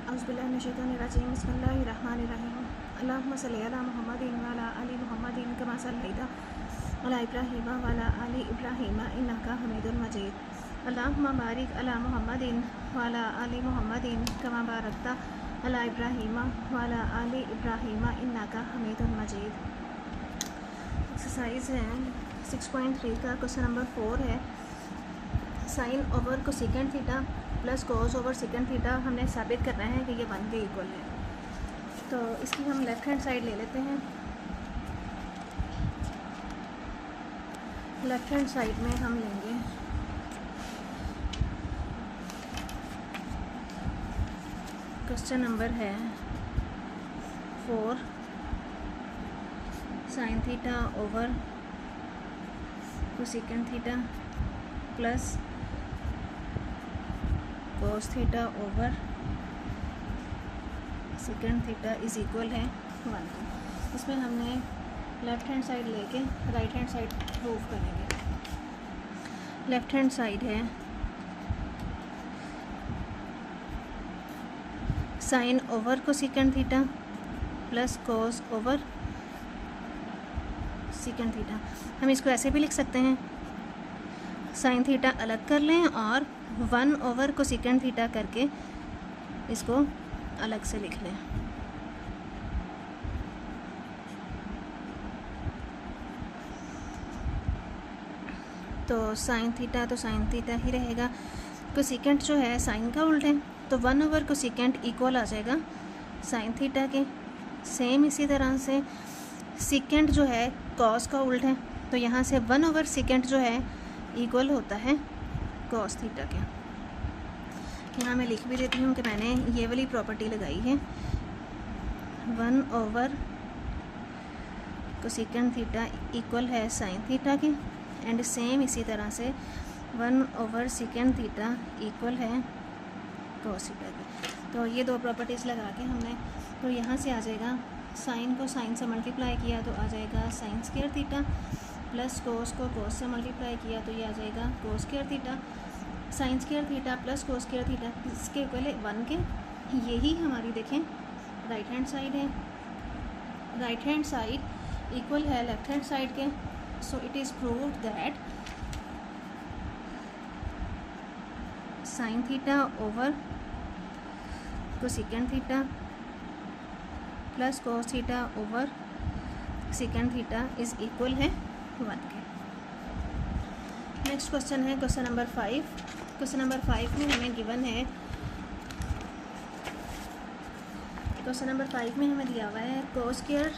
औज़ुबिल्लाहिमिनश्शैतानिर्रजीम बिस्मिल्लाहिर्रहमानिर्रहीम अल्लाहुम्मा सल्लि अला मुहम्मदिन व अला आलि मुहम्मदिन कमा सल्लैता अला इब्राहीम व अला आलि इब्राहीम इन्नका हमीदुल मजीद अल्लाहुम्मा बारिक अला मुहम्मदिन व अला आलि मुहम्मदिन कमा बारकता अला इब्राहीम व अला आलि इब्राहीम इन्नका हमीदुल मजीद। एक्सरसाइज है 6.3 का क्वेश्चन नंबर 4 है। Sine over cosecant theta plus cos over secant theta हमने साबित करना है कि ये 1 के इक्वल है। तो इसकी हम लेफ़्ट हैंड साइड ले लेते हैं। लेफ़्ट हैंड साइड में हम लेंगे क्वेश्चन नंबर है 4 sine theta over cosecant theta plus cos theta over secant theta is equal है 1। इसमें हमने लेफ़्ट हैंड साइड लेके राइट हैंड साइड प्रूव करेंगे। लेफ़्ट हैंड साइड है sine over cosecant theta plus cos over secant theta. हम इसको ऐसे भी लिख सकते हैं, साइन थीटा अलग कर लें और 1 ओवर कोसेकेंट थीटा करके इसको अलग से लिख लें। तो साइन थीटा ही रहेगा। कोसेकेंट जो है साइन का उल्ट है, तो 1 ओवर कोसेकेंट इक्वल आ जाएगा साइन थीटा के। सेम इसी तरह से सेकेंट जो है कॉस का उल्ट है, तो यहाँ से 1 ओवर सेकेंट जो है इक्वल होता है कॉस थीटा के। यहाँ मैं लिख भी देती हूँ कि मैंने ये वाली प्रॉपर्टी लगाई है, 1 ओवर कोसेकेंट थीटा इक्वल है साइन थीटा के, एंड सेम इसी तरह से 1 ओवर सेकेंड थीटा इक्वल है कॉस थीटा के। तो ये दो प्रॉपर्टीज़ लगा के हमने, तो यहाँ से आ जाएगा साइन को साइन से मल्टीप्लाई किया तो आ जाएगा साइन स्क्वायर थीटा, प्लस कोस को कोस से मल्टीप्लाई किया तो ये आ जाएगा कोस square theta. Sign square theta plus cos square theta इसके इक्वल है 1 के। यही हमारी देखें राइट हैंड साइड है। राइट हैंड साइड इक्वल है लेफ्ट हैंड साइड के। सो it is proved that sine theta over cosecant theta plus cos theta over secant theta is equal है 1 के। नेक्स्ट क्वेश्चन है क्वेश्चन नंबर 5। क्वेश्चन नंबर 5 में हमें given है, question number 5 में हमें दिया हुआ है कोस square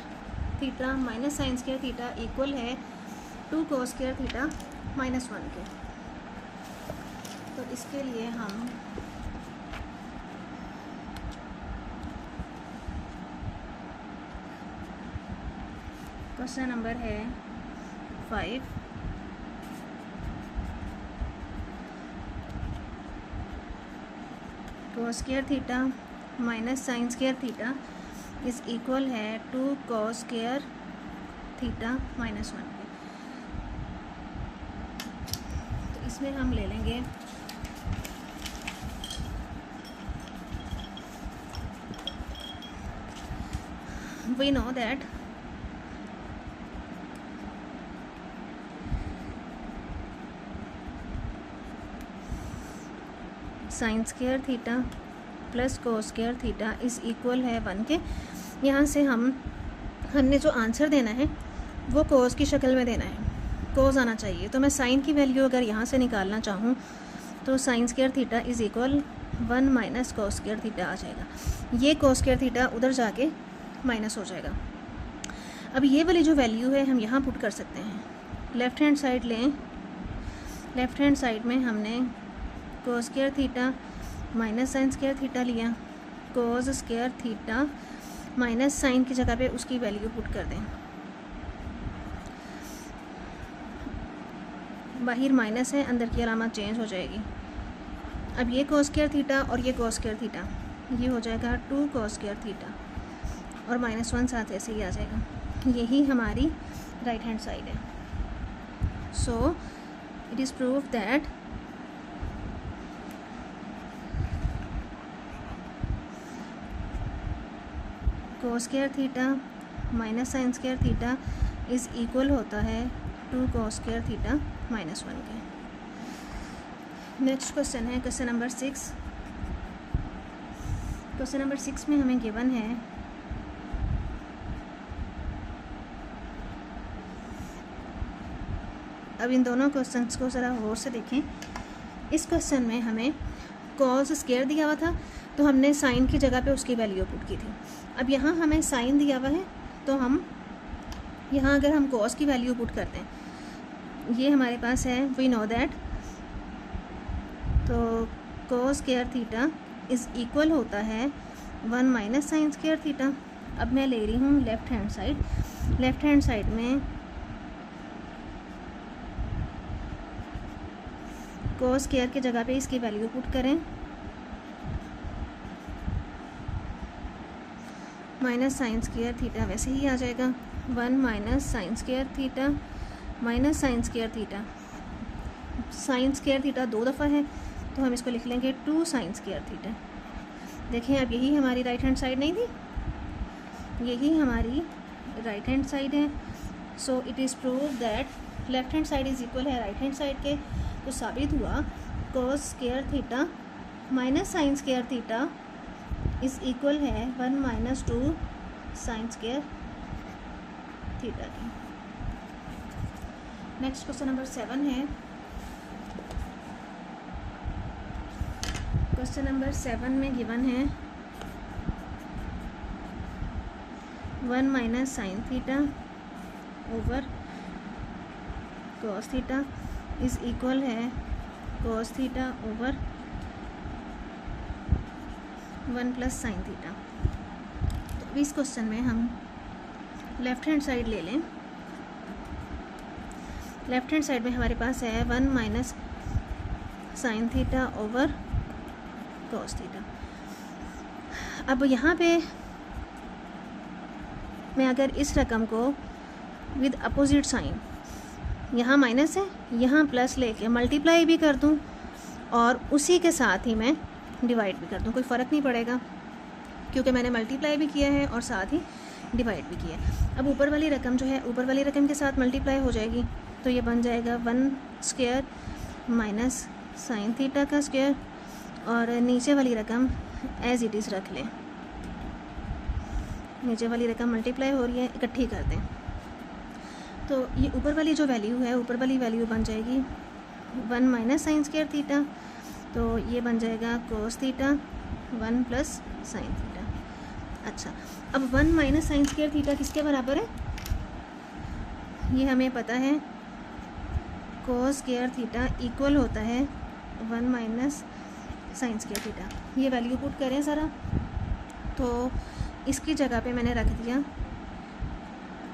theta minus sine square theta equal है 2 कोस स्क्वायर थीटा माइनस 1 के। तो इसके लिए हम क्वेश्चन नंबर है 5 कोस square theta minus sine square theta is equal है 2 कोस स्क्वायर थीटा माइनस 1 के। तो इसमें हम ले लेंगे we know that sine square theta plus cos square theta is equal है 1 के। यहाँ से हमने जो आंसर देना है वो कोस की शक्ल में देना है, कोस आना चाहिए। तो मैं साइन की वैल्यू अगर यहाँ से निकालना चाहूँ तो sine square theta is equal 1 minus cos square theta आ जाएगा। ये कोस स्क्वायर थीटा उधर जाके माइनस हो जाएगा। अब ये वाली जो वैल्यू है हम यहाँ पुट कर सकते हैं। लेफ़्ट हैंड साइड लें, लेफ़्ट हैंड साइड में हमने cos square theta minus sine square theta लिया, cos square theta minus sine की जगह पे उसकी वैल्यू पुट कर दें। बाहर माइनस है, अंदर की अलामत चेंज हो जाएगी। अब ये कोस स्क्वायर थीटा और ये कोस स्क्वायर थीटा ये हो जाएगा 2 कोस स्क्वायर थीटा और माइनस 1 साथ ऐसे ही आ जाएगा। यही हमारी राइट हैंड साइड है। So it is prove that cos square theta minus sine square theta is equal होता है 2 कोस स्क्वायर थीटा -1 के। नेक्स्ट क्वेश्चन है क्वेश्चन नंबर 6। क्वेश्चन नंबर 6 में हमें गिवन है अब इन दोनों क्वेश्चंस को ज़रा गौर से देखें। इस क्वेश्चन में हमें कॉस स्क्वायर दिया हुआ था तो हमने साइन की जगह पे उसकी वैल्यू पुट की थी। अब यहाँ हमें साइन दिया हुआ है तो हम यहाँ अगर हम कॉस की वैल्यू पुट करते हैं, ये हमारे पास है वी नो दैट, तो cos square theta is equal होता है 1 माइनस साइन स्क्वायर थीटा। अब मैं ले रही हूँ left hand side. Left hand side में कॉस स्क्वायर की जगह पे इसकी वैल्यू पुट करें, माइनस साइन स्क्वायर थीटा वैसे ही आ जाएगा 1 minus sine square theta minus sine square theta. Sign square theta 2 दफ़ा है तो हम इसको लिख लेंगे 2 साइन स्क्वायर थीटा। देखें अब यही हमारी राइट हैंड साइड नहीं थी, यही हमारी राइट हैंड साइड है। So it is prove that left hand side is equal है राइट हैंड साइड के। तो साबित हुआ cos square theta minus sine square theta is equal है 1 माइनस 2 साइन स्क्वायर थीटा की। नेक्स्ट क्वेश्चन नंबर 7 है। Question number 7 में given है 1 minus sine theta over cos theta is equal है cos theta over 1 plus sine theta. तो इस question में हम लेफ़्ट हैंड साइड ले लें। लेफ़्ट हैंड साइड में हमारे पास है 1 minus sine theta over cos theta. अब यहाँ पे मैं अगर इस रकम को विद अपोजिट साइन, यहाँ माइनस है यहाँ प्लस लेके मल्टीप्लाई भी कर दूँ और उसी के साथ ही मैं डिवाइड भी कर दूँ, कोई फ़र्क नहीं पड़ेगा क्योंकि मैंने मल्टीप्लाई भी किया है और साथ ही डिवाइड भी किया है। अब ऊपर वाली रकम जो है ऊपर वाली रकम के साथ मल्टीप्लाई हो जाएगी तो ये बन जाएगा 1 स्क्वायर माइनस साइन थीटा का स्क्वायर और नीचे वाली रकम एज इट इज़ रख लें। नीचे वाली रकम मल्टीप्लाई हो रही है, इकट्ठी कर दें तो ये ऊपर वाली जो वैल्यू है ऊपर वाली वैल्यू बन जाएगी 1 माइनस साइन स्क्वायर थीटा, तो ये बन जाएगा cos theta 1 plus sine theta. अच्छा अब 1 माइनस साइन स्क्वायर थीटा किसके बराबर है, ये हमें पता है कोस स्क्वायर थीटा इक्वल होता है 1 माइनस साइन स्क्वायर थीटा। ये वैल्यू पुट करें ज़रा, तो इसकी जगह पे मैंने रख दिया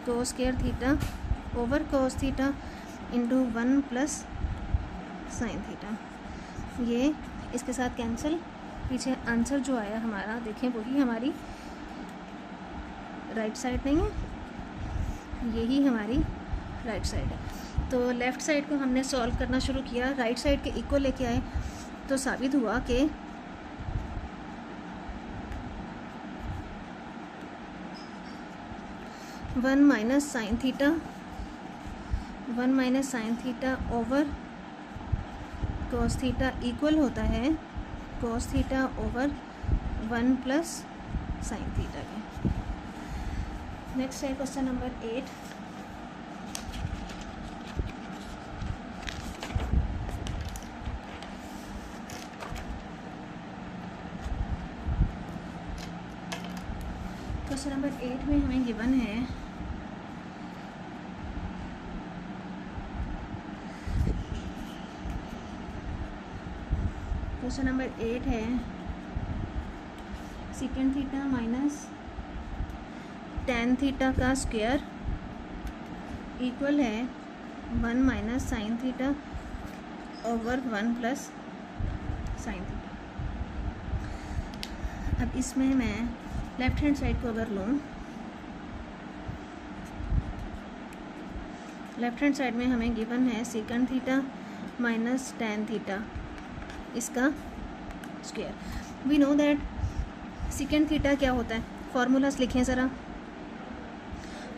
कोस square theta over cos theta into 1 plus sine theta. ये इसके साथ कैंसिल, पीछे आंसर जो आया हमारा देखें वही हमारी राइट साइड नहीं है, यही हमारी राइट साइड है। तो लेफ़्ट साइड को हमने सॉल्व करना शुरू किया, राइट साइड के इक्वल लेके आए तो साबित हुआ कि one minus sine theta over cos theta equal होता है कोस theta over 1 plus sine theta के। नेक्स्ट है क्वेश्चन नंबर 8। क्वेश्चन नंबर 8 में हमें गिवन है क्वेश्चन नंबर 8 है second theta minus tan theta का स्क्वायर इक्वल है 1 minus sine theta over 1 plus sine theta. अब इसमें मैं लेफ़्ट हैंड साइड को अगर लूँ, लेफ़्ट हैंड साइड में हमें गिवन है second theta minus tan theta इसका square. We know that second theta क्या होता है, फार्मूलास लिखें ज़रा।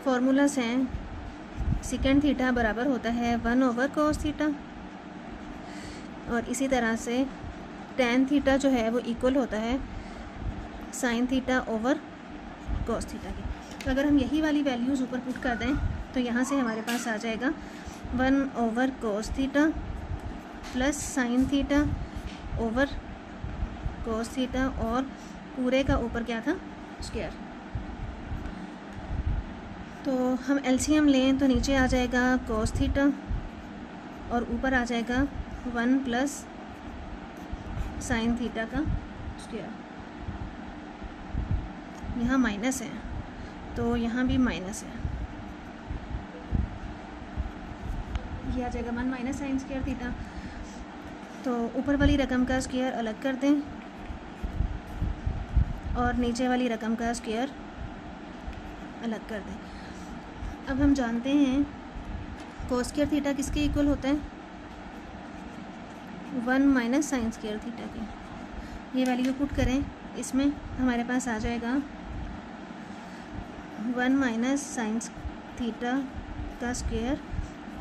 फार्मूलास हैं सेकेंड थीटा बराबर होता है 1/cos थीटा, और इसी तरह से tan थीटा जो है वो इक्वल होता है sin theta over cos theta के। तो अगर हम यही वाली वैल्यूज़ ऊपर पुट कर दें तो यहाँ से हमारे पास आ जाएगा 1/cos theta plus sin theta over cos theta, और पूरे का ऊपर क्या था, स्क्वायर। तो हम एलसीएम लें तो नीचे आ जाएगा cos थीटा और ऊपर आ जाएगा 1 प्लस sin थीटा का स्क्वायर। यहाँ माइनस है तो यहाँ भी माइनस है, ये आ जाएगा 1 माइनस sin स्क्वायर थीटा। तो ऊपर वाली रकम का स्क्वायर अलग कर दें और नीचे वाली रकम का स्क्वायर अलग कर दें। अब हम जानते हैं cos स्क्वायर थीटा किसके इक्वल होता है, 1 माइनस sin स्क्वायर थीटा के। ये वैल्यू पुट करें, इसमें हमारे पास आ जाएगा 1 माइनस sin थीटा का स्क्वायर,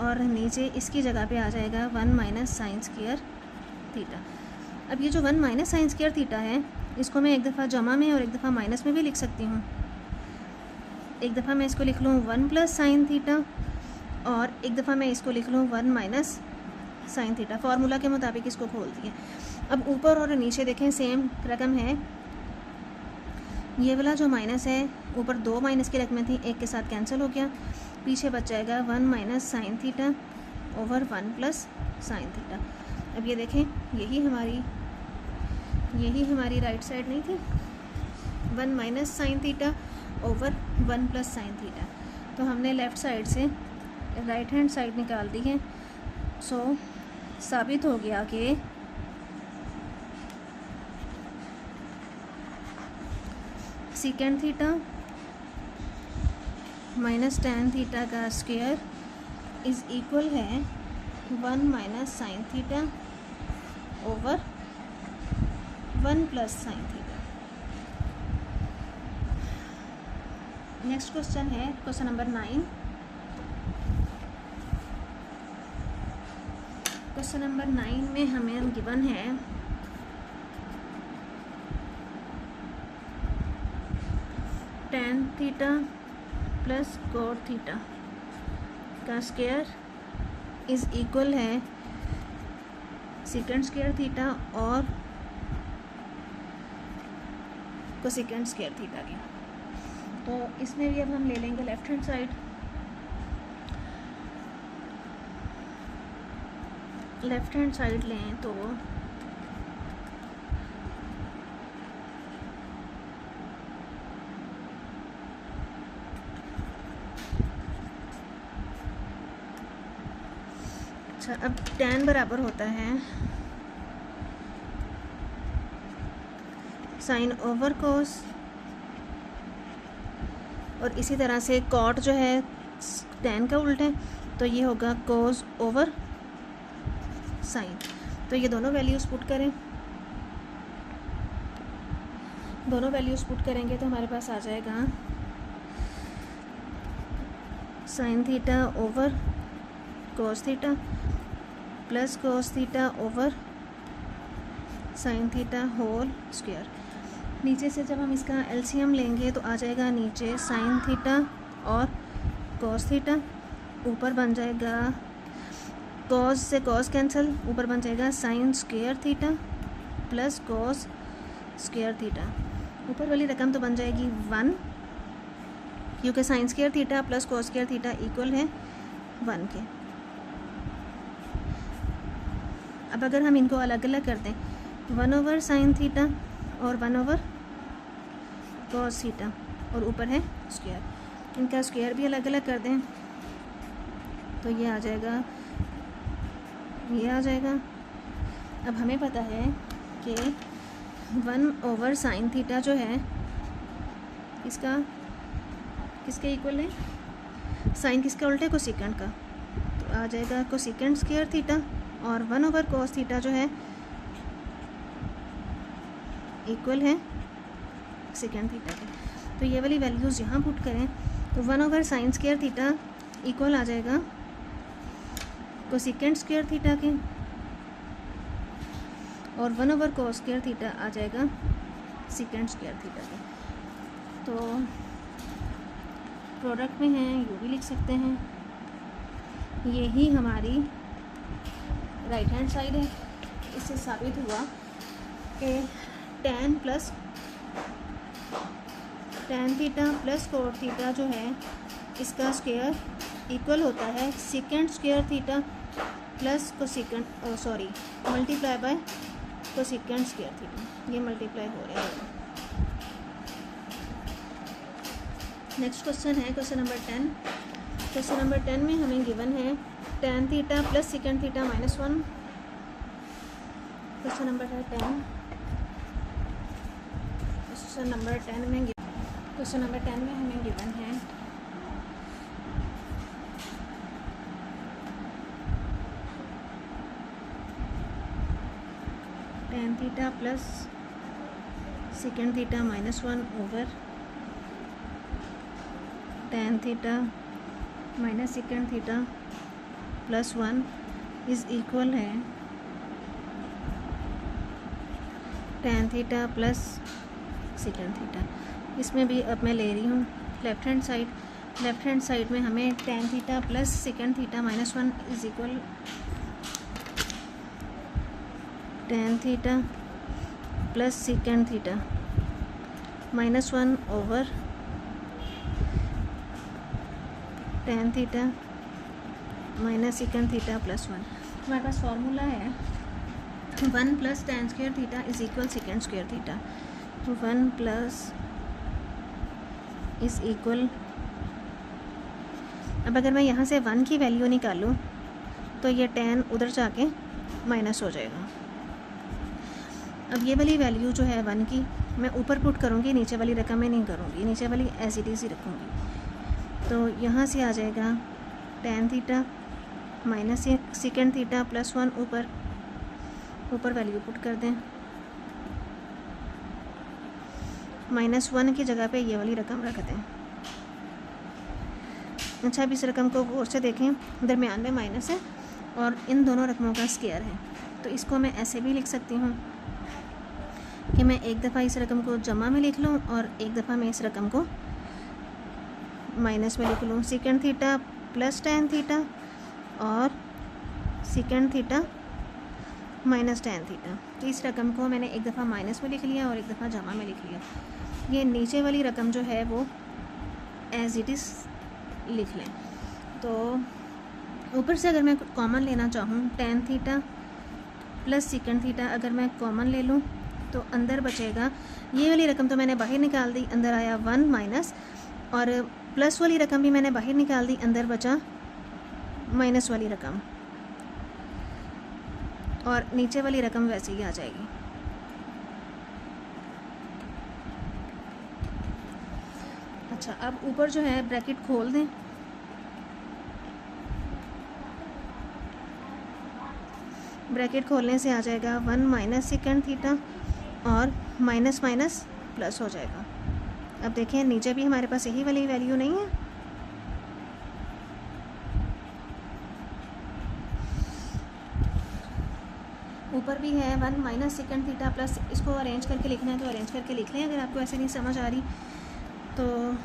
और नीचे इसकी जगह पे आ जाएगा 1 माइनस sin स्क्वायर थीटा। अब ये जो 1 माइनस sin स्क्वायर थीटा है, इसको मैं एक दफ़ा जमा में और एक दफ़ा माइनस में भी लिख सकती हूँ। एक दफ़ा मैं इसको लिख लूँ 1 प्लस sin थीटा, और एक दफ़ा मैं इसको लिख लूँ 1 माइनस sin थीटा। फार्मूला के मुताबिक इसको खोल दिए। अब ऊपर और नीचे देखें सेम रकम है, ये वाला जो माइनस है ऊपर 2 माइनस की रकमें थी, एक के साथ कैंसिल हो गया, पीछे बच जाएगा 1 minus sin theta over 1 plus sin theta. अब ये देखें यही हमारी राइट साइड नहीं थी, 1 minus sin theta over 1 plus sin theta. तो हमने लेफ़्ट साइड से राइट हैंड साइड निकाल दी है। सो साबित हो गया कि second theta minus tan theta का स्क्वायर इज़ इक्वल है 1 minus sin theta over 1 plus sin theta. Next question है क्वेश्चन नंबर 9। क्वेश्चन नंबर 9 में हमें गिवन है tan theta plus cot theta का स्क्वायर इज़ इक्वल है सेकेंड स्क्वायर थीटा और cosecant square theta की। तो इसमें भी अब हम ले लेंगे left hand side. Left hand side लें तो अच्छा, अब tan बराबर होता है साइन ओवर कोस, और इसी तरह से कॉट जो है tan का उल्टा है, तो ये होगा कोस ओवर साइन। तो ये दोनों वैल्यूज़ पुट करें, दोनों वैल्यूज़ पुट करेंगे तो हमारे पास आ जाएगा sine theta over cos theta plus cos theta over sine theta whole square. नीचे से जब हम इसका एलसीएम लेंगे तो आ जाएगा नीचे साइन थीटा और कोस थीटा, ऊपर बन जाएगा कॉस से कॉस कैंसिल, ऊपर बन जाएगा sign square theta plus cos square theta. ऊपर वाली रकम तो बन जाएगी 1, क्योंकि sign square theta plus cos square theta equal है 1 के। अब अगर हम इनको अलग अलग कर दें, 1 ओवर साइन थीटा और 1 ओवर कॉस थीटा, और ऊपर है स्क्वायर, इनका स्क्वायर भी अलग अलग कर दें तो ये आ जाएगा, ये आ जाएगा। अब हमें पता है कि 1 ओवर साइन थीटा जो है इसका किसके इक्वल है, साइन किसका उल्टा है, कोसेकेंड का, तो आ जाएगा कोसेकेंड स्क्वायर थीटा, और 1 ओवर कॉस थीटा जो है इक्वल है सेकेंड थीटा के। तो ये वाली वैल्यूज़ यहाँ पुट करें तो 1/sin स्क्वायर थीटा इक्वल आ जाएगा कोसेकेंट स्क्वायर थीटा के, और 1/cos स्क्वायर थीटा आ जाएगा सेकेंट स्क्वायर थीटा के। तो प्रोडक्ट में हैं यू भी लिख सकते हैं। यही हमारी राइट हैंड साइड है। इससे साबित हुआ कि tan theta plus cot theta जो है इसका स्क्वायर इक्वल होता है second square theta plus multiply by cosecant square theta. ये मल्टीप्लाई हो रहा है। नेक्स्ट क्वेश्चन है क्वेश्चन नंबर 10। क्वेश्चन नंबर 10 में हमें गिवन है tan theta plus second theta -1। Question number है 10। क्वेश्चन नंबर 10 में हमें गिवन है tan theta plus second theta -1 over tan theta minus second theta +1 is equal है tan theta plus second theta. इसमें भी अब मैं ले रही हूँ लेफ़्ट हैंड साइड में हमें tan theta plus second theta -1 is equal tan theta plus second theta -1 over tan theta minus second theta +1। हमारे पास फॉर्मूला है 1 + tan square theta is equal second square theta. 1 plus is equal, अब अगर मैं यहाँ से 1 की वैल्यू निकालूँ तो ये tan उधर जाके माइनस हो जाएगा। अब ये वाली वैल्यू जो है 1 की मैं ऊपर पुट करूँगी, नीचे वाली रकम में नहीं करूँगी, नीचे वाली एज इट इज़ ही रखूँगी। तो यहाँ से आ जाएगा tan theta minus second theta +1 ऊपर वैल्यू पुट कर दें। -1 की जगह पे ये वाली रकम रख दें। अच्छा, अब इस रकम को गौर से देखें, दरमियान में माइनस है और इन दोनों रकमों का स्क्वायर है। तो इसको मैं ऐसे भी लिख सकती हूँ कि मैं एक दफ़ा इस रकम को जमा में लिख लूँ और एक दफ़ा मैं इस रकम को माइनस में लिख लूँ। Second theta plus tan theta और second theta minus tan theta. तो इस रकम को मैंने एक दफ़ा माइनस में लिख लिया और एक दफ़ा जमा में लिख लिया। ये नीचे वाली रकम जो है वो एज इट इज़ लिख लें। तो ऊपर से अगर मैं कॉमन लेना चाहूँ tan theta plus second theta अगर मैं कॉमन ले लूँ तो अंदर बचेगा, ये वाली रकम तो मैंने बाहर निकाल दी, अंदर आया 1 माइनस, और प्लस वाली रकम भी मैंने बाहर निकाल दी, अंदर बचा माइनस वाली रकम, और नीचे वाली रकम वैसे ही आ जाएगी। अच्छा, अब ऊपर जो है ब्रैकेट खोल दें। ब्रैकेट खोलने से आ जाएगा 1 माइनस सेकेंड थीटा और माइनस माइनस प्लस हो जाएगा। अब देखें नीचे भी हमारे पास यही वाली वैल्यू नहीं है, ऊपर भी है 1 माइनस सेकेंड थीटा प्लस। इसको अरेंज करके लिखना है तो अरेंज करके लिख लें, अगर आपको ऐसे नहीं समझ आ रही तो।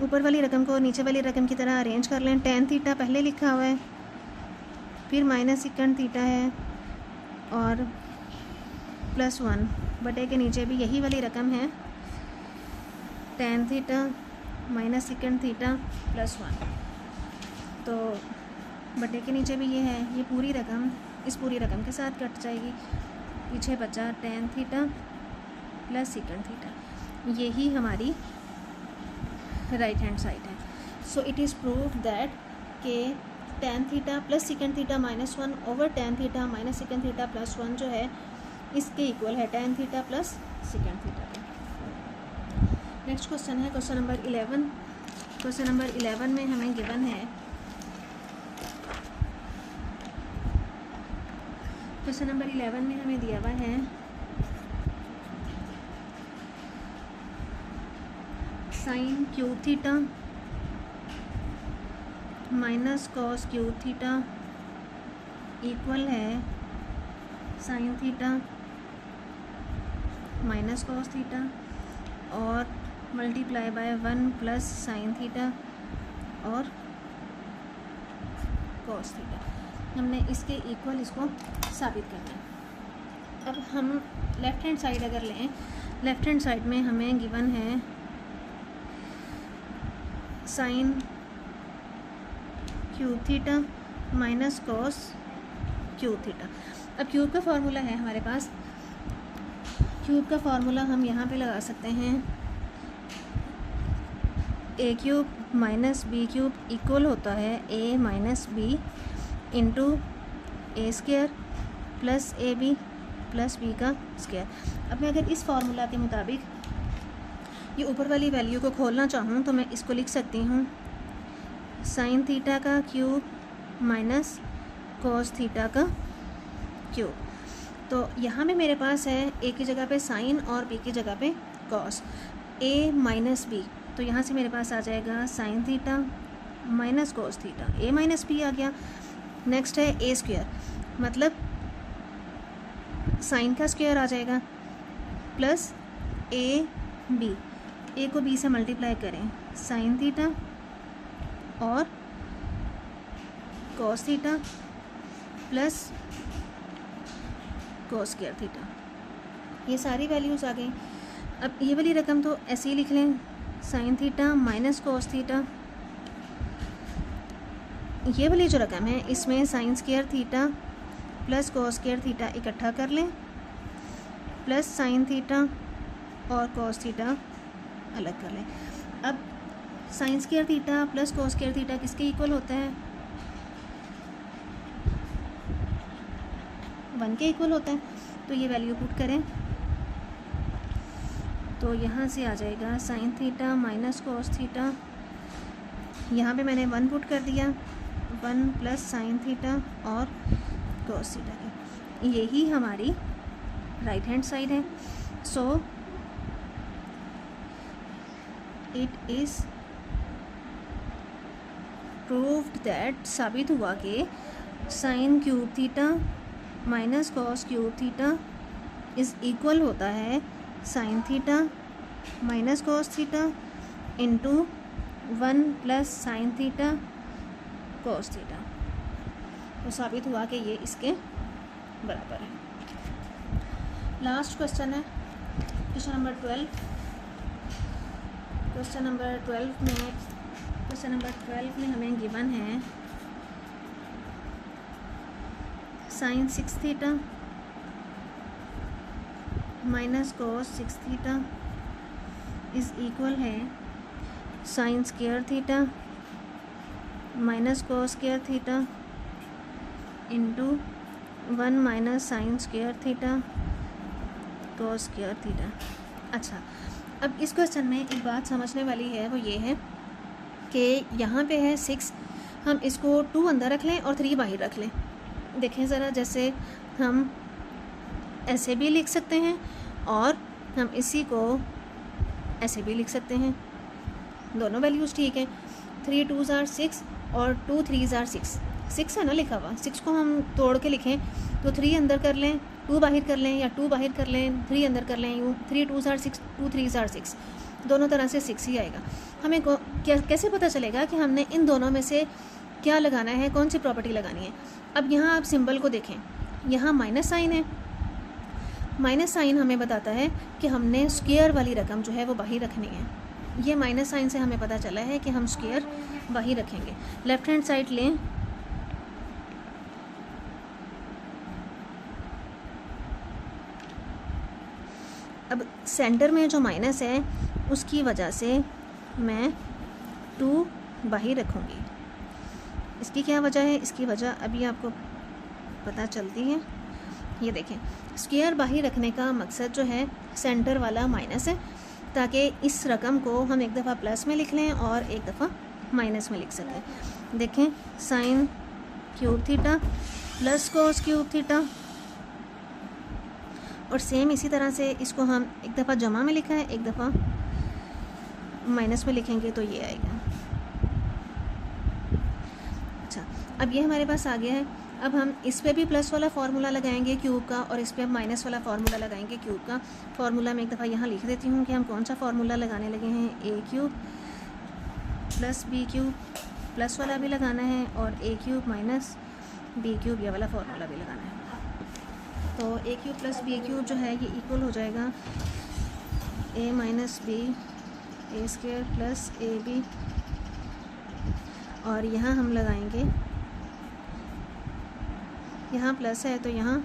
ऊपर वाली रकम को नीचे वाली रकम की तरह अरेंज कर लें। tan थीटा पहले लिखा हुआ है, फिर माइनस सेकेंड थीटा है और +1 बटे के नीचे भी यही वाली रकम है tan theta minus second theta +1। तो बटे के नीचे भी ये है, ये पूरी रकम इस पूरी रकम के साथ कट जाएगी, पीछे बचा tan theta plus second theta. यही हमारी राइट हैंड साइड है। So it is proved that के tan theta plus second theta -1 over tan theta minus second theta +1 जो है इसके इक्वल है tan theta plus second theta का। नेक्स्ट क्वेश्चन है क्वेश्चन नंबर 11। क्वेश्चन नंबर 11 में हमें गिवन है, क्वेश्चन नंबर 11 में हमें दिया हुआ है sine cube theta minus cos cube theta equal है sine theta minus cos theta और multiply by 1 plus sine theta और कॉस थीटा। हमने इसके इक्वल इसको साबित करना है। अब हम लेफ़्ट हैंड साइड अगर लें, लेफ़्ट हैंड साइड में हमें गिवन है sine cube theta minus cos cube theta. अब क्यूब का फार्मूला है हमारे पास, क्यूब का फार्मूला हम यहाँ पे लगा सकते हैं A cube minus B cube equal होता है A minus B into A square plus A B plus B का स्क्वायर। अब मैं अगर इस फार्मूला के मुताबिक ये ऊपर वाली वैल्यू को खोलना चाहूँ तो मैं इसको लिख सकती हूँ साइन थीटा का क्यूब माइनस कॉस थीटा का क्यूब। तो यहाँ में मेरे पास है ए की जगह पे साइन और बी की जगह पे कॉस, ए माइनस बी, तो यहाँ से मेरे पास आ जाएगा sine theta minus cos theta, A minus B आ गया। नेक्स्ट है ए स्क्वायर, मतलब साइन का स्क्वायर आ जाएगा प्लस ए बी, ए को बी से मल्टीप्लाई करें साइन थीटा और cos theta plus cos square theta. ये सारी वैल्यूज़ आ गई। अब ये वाली रकम तो ऐसे ही लिख लें sign theta minus cos theta. ये वाली जो रकम है इसमें sign square theta plus cos square theta इकट्ठा कर लें प्लस साइन थीटा और कॉस थीटा अलग कर लें। अब sign square theta plus cos square theta किसके इक्वल होता है? 1 के इक्वल होता है। तो ये वैल्यू पुट करें तो यहाँ से आ जाएगा sine theta minus cos theta, यहाँ पे मैंने 1 पुट कर दिया, 1 प्लस साइन थीटा और कॉस थीटा की। यही हमारी राइट हैंड साइड है। So it is proved that, साबित हुआ कि sign cube theta minus cos cube theta is equal होता है sine theta minus cos theta into 1 plus sine theta cos theta. तो साबित हुआ कि ये इसके बराबर है। लास्ट क्वेश्चन है क्वेश्चन नंबर 12। क्वेश्चन नंबर 12 में हमें गिवन है sine 6 theta minus cos 6 theta is equal है sine square theta minus cos square theta into 1 minus sine square theta cos square theta. अच्छा, अब इस क्वेश्चन में एक बात समझने वाली है, वो ये है कि यहाँ पे है 6, हम इसको 2 अंदर रख लें और 3 बाहर रख लें। देखें ज़रा, जैसे हम ऐसे भी लिख सकते हैं और हम इसी को ऐसे भी लिख सकते हैं, दोनों वैल्यूज़ ठीक हैं। 3 2s are 6 और 2 3s are 6, 6 है ना लिखा हुआ, 6 को हम तोड़ के लिखें तो 3 अंदर कर लें, 2 बाहर कर लें, या 2 बाहर कर लें 3 अंदर कर लें, यूँ 3 2s are 6 2 3s are 6, दोनों तरह से 6 ही आएगा। हमें कैसे पता चलेगा कि हमने इन दोनों में से क्या लगाना है, कौन सी प्रॉपर्टी लगानी है? अब यहाँ आप सिंबल को देखें, यहाँ माइनस साइन है, माइनस साइन हमें बताता है कि हमने स्क्वायर वाली रकम जो है वो बाहर रखनी है। ये माइनस साइन से हमें पता चला है कि हम स्क्वायर बाहर रखेंगे। लेफ़्ट हैंड साइड लें, अब सेंटर में जो माइनस है उसकी वजह से मैं 2 बाहर रखूँगी। इसकी क्या वजह है? इसकी वजह अभी आपको पता चलती है। ये देखें, स्क्वायर बाहर रखने का मकसद जो है सेंटर वाला माइनस है, ताकि इस रकम को हम एक दफ़ा प्लस में लिख लें और एक दफ़ा माइनस में लिख सकें। देखें, sign cube theta plus cos cube theta, और सेम इसी तरह से इसको हम एक दफ़ा जमा में लिखा है, एक दफ़ा माइनस में लिखेंगे तो ये आएगा। अच्छा, अब ये हमारे पास आ गया है। अब हम इस पे भी प्लस वाला फार्मूला लगाएंगे क्यूब का, और इस पे हम माइनस वाला फार्मूला लगाएंगे क्यूब का। फार्मूला मैं एक दफ़ा यहाँ लिख देती हूँ कि हम कौन सा फार्मूला लगाने लगे हैं। A cube plus B cube, plus वाला भी लगाना है, और A cube minus B cube ये वाला फार्मूला भी लगाना है। तो A cube plus B cube जो है ये इक्वल हो जाएगा A minus B A square plus A B, और यहाँ हम लगाएंगे, यहाँ प्लस है तो यहाँ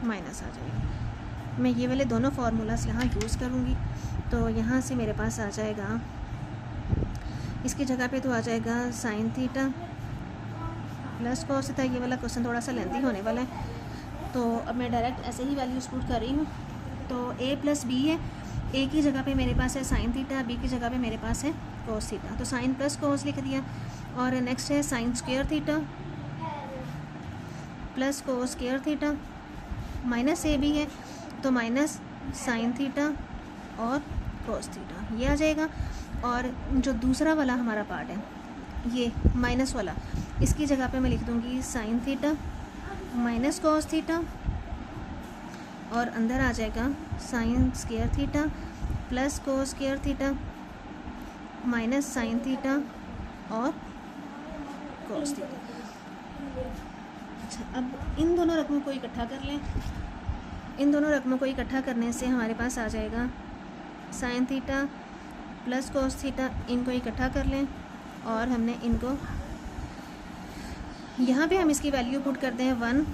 माइनस आ जाएगा। मैं ये वाले दोनों फार्मूलास यहाँ यूज़ करूँगी। तो यहाँ से मेरे पास आ जाएगा, इसकी जगह पे तो आ जाएगा sine theta plus cos theta. ये वाला क्वेश्चन थोड़ा सा लेंथी होने वाला है, तो अब मैं डायरेक्ट ऐसे ही वैल्यूज पुट कर रही हूँ। तो ए प्लस बी है, ए की जगह पे मेरे पास है साइन थीटा, बी की जगह पे मेरे पास है कॉस थीटा, तो साइन प्लस कॉस लिख दिया। और नेक्स्ट है sine square theta plus cos square theta, minus A भी है तो माइनस साइन थीटा और कोस थीटा ये आ जाएगा। और जो दूसरा वाला हमारा पार्ट है ये माइनस वाला, इसकी जगह पे मैं लिख दूँगी sign theta minus cos theta, और अंदर आ जाएगा sign square theta plus cos square theta minus sine theta और कोस थीटा। अच्छा, अब इन दोनों रकमों को इकट्ठा कर लें। इन दोनों रकमों को इकट्ठा करने से हमारे पास आ जाएगा sine theta plus cos theta. इनको इकट्ठा कर लें और हमने इनको यहाँ पे हम इसकी वैल्यू पुट करते हैं 1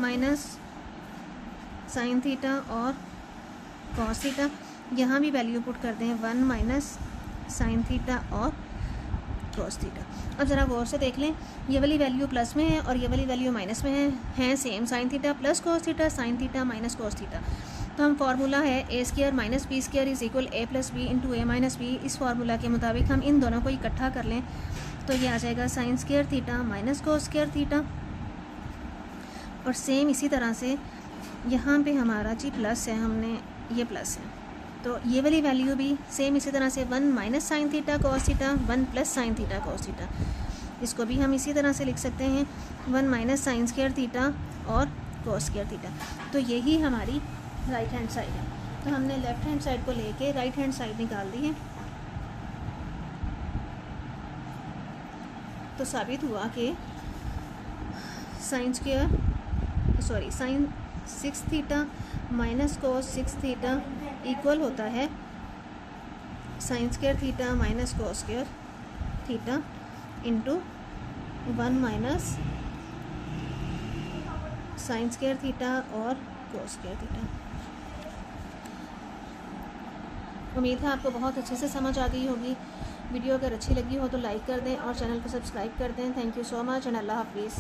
माइनस साइन थीटा और कॉस थीटा। यहाँ भी वैल्यू पुट करते हैं 1 माइनस साइन थीटा और कॉस थीटा। अब ज़रा गौर से देख लें, ये वाली वैल्यू प्लस में है और ये वाली वैल्यू माइनस में है same, sine theta plus cos theta sine theta minus cos theta. तो हम फार्मूला है A square minus B square is equal A plus B into A minus B. इस फार्मूला के मुताबिक हम इन दोनों को इकट्ठा कर लें तो ये आ जाएगा sign square theta minus cos square theta. और सेम इसी तरह से यहाँ पे हमारा जी प्लस है, हमने ये प्लस है तो ये वाली वैल्यू भी सेम इसी तरह से 1 minus sine theta cos theta 1 plus sine theta cos theta. इसको भी हम इसी तरह से लिख सकते हैं 1 माइनस साइन स्क्वायर थीटा और कॉस स्क्वायर थीटा। तो यही हमारी राइट हैंड साइड है। तो हमने लेफ़्ट हैंड साइड को लेके राइट हैंड साइड निकाल दी है। तो साबित हुआ कि sine 6 theta minus cos 6 theta equal होता है sine square theta minus cos square theta into 1 minus sine square theta और कॉस स्क्वायर थीटा। उम्मीद है आपको बहुत अच्छे से समझ आ गई होगी। वीडियो अगर अच्छी लगी हो तो लाइक कर दें और चैनल को सब्सक्राइब कर दें। Thank you so much and अल्लाह हाफिज़।